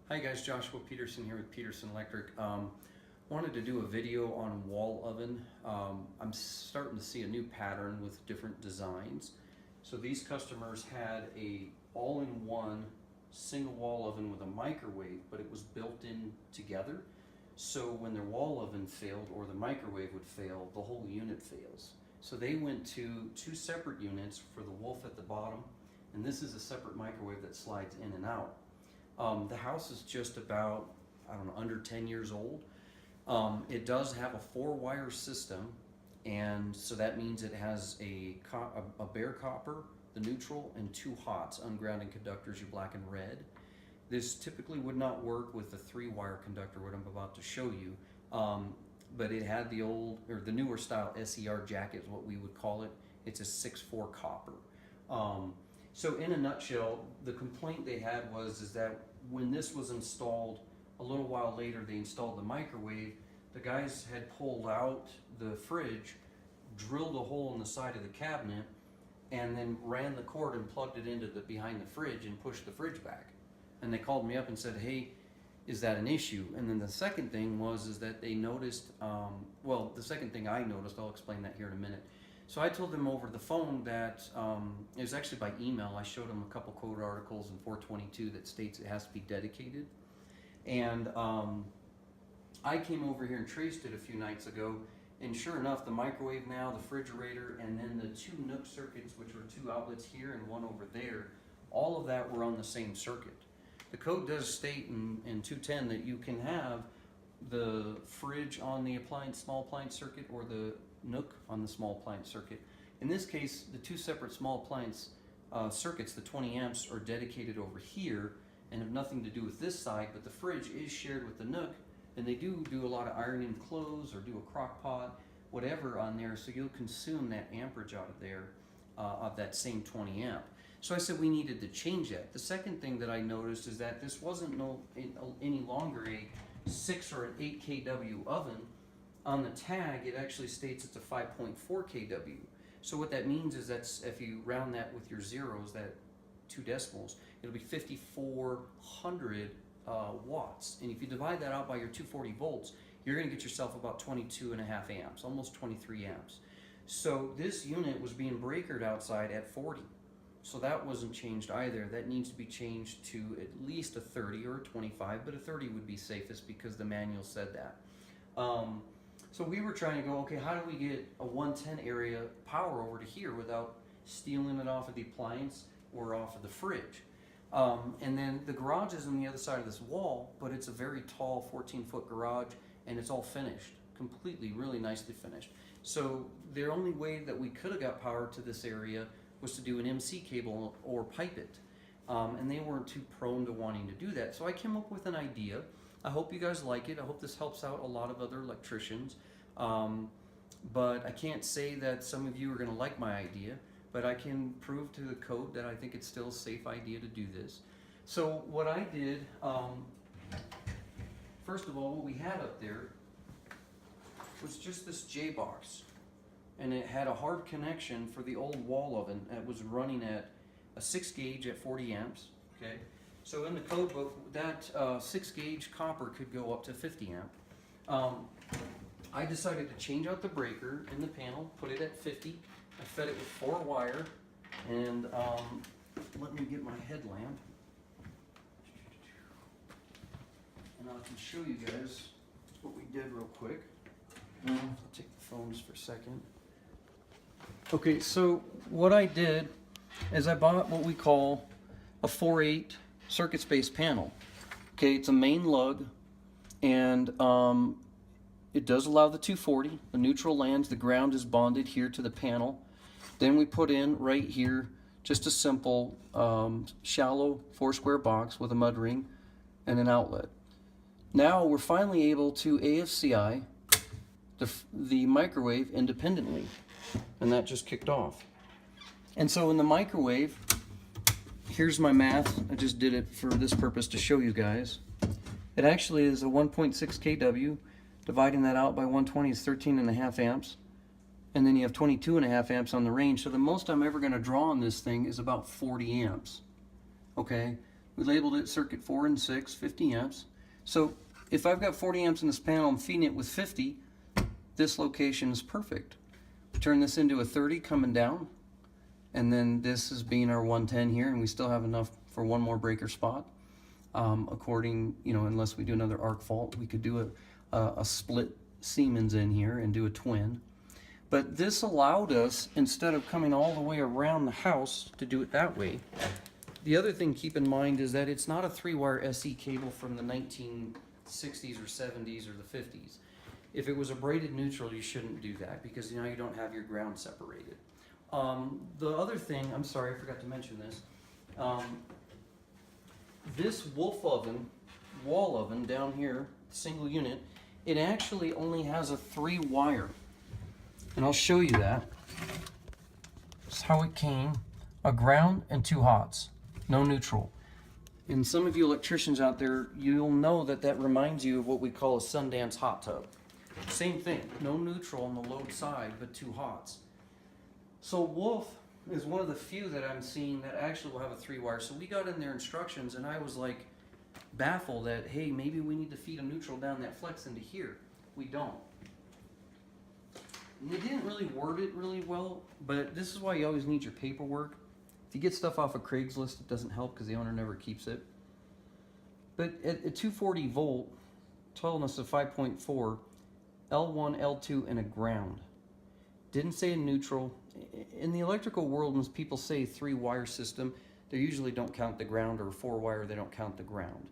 Hi guys, Joshua Peterson here with Peterson Electric. Wanted to do a video on wall oven. I'm starting to see a new pattern with different designs. So these customers had a all-in-one single wall oven with a microwave, but it was built in together. So when their wall oven failed or the microwave would fail, the whole unit fails. So they went to two separate units for the Wolf at the bottom, and this is a separate microwave that slides in and out. The house is just about, I don't know, under 10 years old. It does have a 4-wire system, and so that means it has a bare copper, the neutral, and 2 hots, ungrounded conductors, your black and red. This typically would not work with the 3-wire conductor, what I'm about to show you, but it had the old, or the newer style SER jacket is what we would call it. It's a 6-4 copper. So in a nutshell, the complaint they had is that when this was installed, a little while later they installed the microwave, the guys had pulled out the fridge, drilled a hole in the side of the cabinet, and then ran the cord and plugged it into behind the fridge and pushed the fridge back. And they called me up and said, hey, is that an issue? And then the second thing is that they noticed, well, the second thing I noticed, I'll explain that here in a minute. So I told them over the phone that, it was actually by email, I showed them a couple code articles in 422 that states it has to be dedicated. And I came over here and traced it a few nights ago, and sure enough, the microwave now, the refrigerator, and then the 2 NUC circuits, which were 2 outlets here and 1 over there, all of that were on the same circuit. The code does state in 210 that you can have the fridge on the small appliance circuit or the NUC on the small appliance circuit. In this case, the 2 separate small appliance circuits, the 20 amps, are dedicated over here and have nothing to do with this side, but the fridge is shared with the NUC, and they do a lot of ironing clothes or do a crock pot, whatever on there, so you'll consume that amperage out of there, of that same 20 amp. So I said we needed to change that. The second thing that I noticed is that this wasn't any longer a 6 or an 8 kW oven. On the tag, it actually states it's a 5.4 kW. So what that means is that if you round that with your zeros, that 2 decimals, it'll be 5,400 watts. And if you divide that out by your 240 volts, you're going to get yourself about 22.5 amps, almost 23 amps. So this unit was being breakered outside at 40. So that wasn't changed either. That needs to be changed to at least a 30 or a 25, but a 30 would be safest because the manual said that. So we were trying to go, okay, how do we get a 110 area power over to here without stealing it off of the appliance or off of the fridge? And then the garage is on the other side of this wall, but it's a very tall 14-foot garage, and it's all finished, completely, really nicely finished. So the only way that we could have got power to this area was to do an MC cable or pipe it. And they weren't too prone to wanting to do that. So I came up with an idea. I hope you guys like it. I hope this helps out a lot of other electricians. But I can't say that some of you are going to like my idea, but I can prove to the code that I think it's still a safe idea to do this. So what I did, first of all, what we had up there was just this J-box. And it had a hard connection for the old wall oven that was running at a 6 gauge at 40 amps, okay? So in the code book, that 6 gauge copper could go up to 50 amp. I decided to change out the breaker in the panel, put it at 50. I fed it with 4 wire, and let me get my headlamp. And I can show you guys what we did real quick. I'll take the phone just for a second. Okay, so what I did is I bought what we call a 4/8 circuit space panel. Okay, it's a main lug, and it does allow the 240. The neutral lands, the ground is bonded here to the panel. Then we put in right here just a simple shallow 4-square box with a mud ring and an outlet. Now we're finally able to AFCI the microwave independently, and that just kicked off. And so in the microwave, here's my math. I just did it for this purpose to show you guys. It actually is a 1.6 kW. Dividing that out by 120 is 13.5 amps. And then you have 22.5 amps on the range. So the most I'm ever going to draw on this thing is about 40 amps. Okay? We labeled it circuit 4 and 6, 50 amps. So if I've got 40 amps in this panel, I'm feeding it with 50, this location is perfect. Turn this into a 30 coming down, and then this is being our 110 here, and we still have enough for one more breaker spot. According, unless we do another arc fault, we could do a split Siemens in here and do a twin. But this allowed us, instead of coming all the way around the house, to do it that way. The other thing to keep in mind is that it's not a 3-wire SE cable from the 1960s or 70s or the 50s. If it was a braided neutral, you shouldn't do that, because now you don't have your ground separated. The other thing, I'm sorry, I forgot to mention this. This Wolf oven, wall oven down here, single unit, it actually only has a 3-wire. And I'll show you that. That's how it came. A ground and 2 hots. No neutral. And some of you electricians out there, you'll know that that reminds you of what we call a Sundance hot tub. Same thing. No neutral on the load side, but 2 hots. So Wolf is one of the few that I'm seeing that actually will have a 3-wire. So we got in their instructions, and I was like baffled that, hey, maybe we need to feed a neutral down that flex into here. We don't. And they didn't really word it really well, but this is why you always need your paperwork. If you get stuff off of Craigslist, it doesn't help because the owner never keeps it. But at 240 volt, tolerance of 5.4, L1, L2, and a ground. Didn't say a neutral. In the electrical world, when people say 3-wire system, they usually don't count the ground, or 4-wire, they don't count the ground.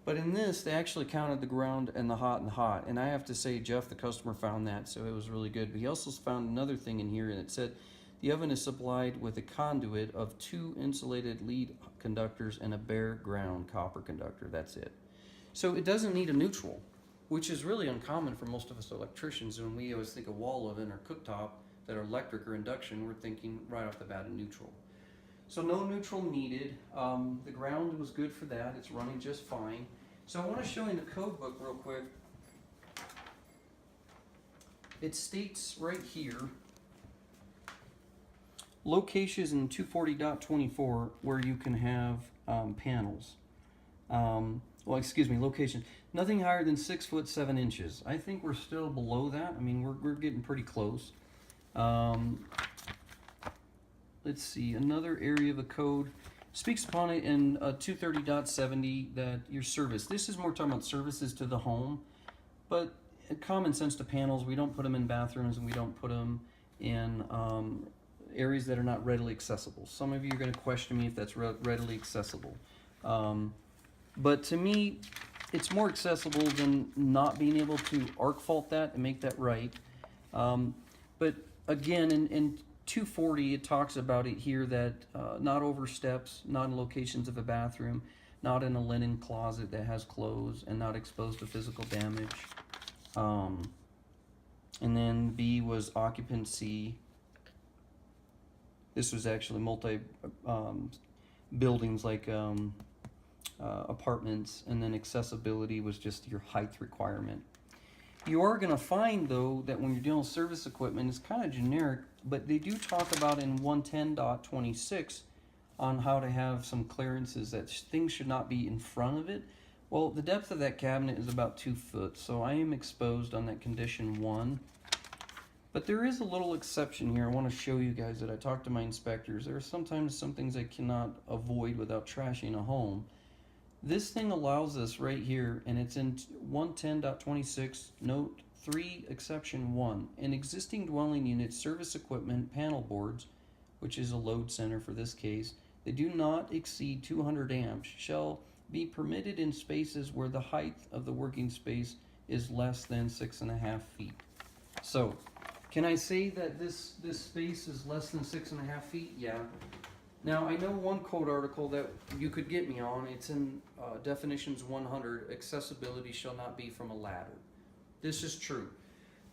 But in this, they actually counted the ground and the hot and hot. And I have to say, Jeff, the customer, found that, so it was really good. But he also found another thing in here, and it said the oven is supplied with a conduit of 2 insulated lead conductors and a bare ground copper conductor. That's it. So it doesn't need a neutral, which is really uncommon for most of us electricians. When we always think of wall oven or cooktop that are electric or induction, we're thinking right off the bat a neutral. So no neutral needed. The ground was good for that. It's running just fine. So I want to show you the code book real quick. It states right here, locations in 240.24 where you can have panels. Location. Nothing higher than 6 foot 7 inches. I think we're still below that. I mean, we're getting pretty close. Let's see, another area of the code speaks upon it in 230.70 that your service. This is more talking about services to the home, but common sense to panels. We don't put them in bathrooms, and we don't put them in areas that are not readily accessible. Some of you are going to question me if that's readily accessible. But to me, it's more accessible than not being able to arc fault that and make that right. But again, in 240, it talks about it here that not over steps, not in locations of a bathroom, not in a linen closet that has clothes, and not exposed to physical damage. And then B was occupancy. This was actually multi buildings like apartments, and then accessibility was just your height requirement. You are going to find, though, that when you're dealing with service equipment, it's kind of generic, but they do talk about in 110.26 on how to have some clearances, that things should not be in front of it. Well, the depth of that cabinet is about 2 foot, so I am exposed on that condition 1. But there is a little exception here. I want to show you guys that I talked to my inspectors. There are sometimes some things I cannot avoid without trashing a home. This thing allows us right here, and it's in 110.26, note 3, exception 1. An existing dwelling unit, service equipment, panel boards, which is a load center for this case, they do not exceed 200 amps, shall be permitted in spaces where the height of the working space is less than 6.5 feet. So, can I say that this space is less than 6.5 feet? Yeah. Now, I know one code article that you could get me on. It's in definitions 100, accessibility shall not be from a ladder. This is true.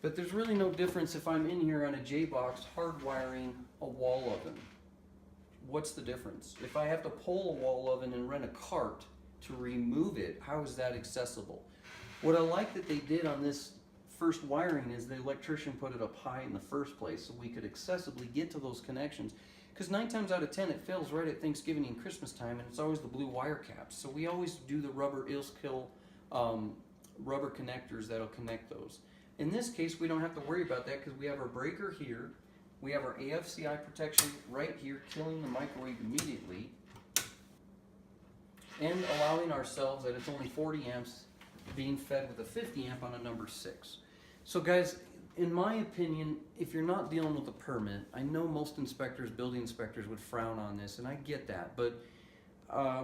But there's really no difference if I'm in here on a J-box hardwiring a wall oven. What's the difference? If I have to pull a wall oven and rent a cart to remove it, how is that accessible? What I like that they did on this first wiring is the electrician put it up high in the first place so we could accessibly get to those connections. because 9 times out of 10 it fails right at Thanksgiving and Christmas time, and it's always the blue wire caps. So we always do the rubber Ilskill rubber connectors that'll connect those. In this case, we don't have to worry about that because we have our breaker here, we have our AFCI protection right here, killing the microwave immediately, and allowing ourselves that it's only 40 amps being fed with a 50 amp on a number 6. So guys, in my opinion, if you're not dealing with a permit, I know most inspectors, building inspectors would frown on this, and I get that, but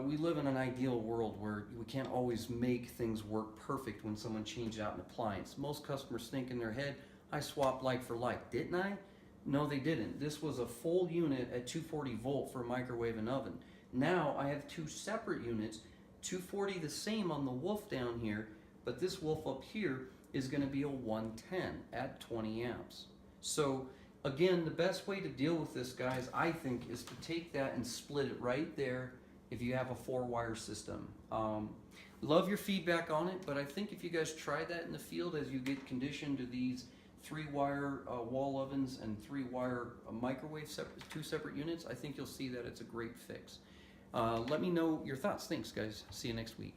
we live in an ideal world where we can't always make things work perfect when someone changes out an appliance. Most customers think in their head, I swapped like for like, didn't I? No, they didn't. This was a full unit at 240 volt for a microwave and oven. Now I have 2 separate units, 240 the same on the Wolf down here, but this Wolf up here is going to be a 110 at 20 amps. So again, the best way to deal with this, guys, I think, is to take that and split it right there if you have a 4-wire system. Love your feedback on it, but I think if you guys try that in the field as you get conditioned to these 3-wire wall ovens and 3-wire microwave, 2 separate units, I think you'll see that it's a great fix. Let me know your thoughts. Thanks, guys. See you next week.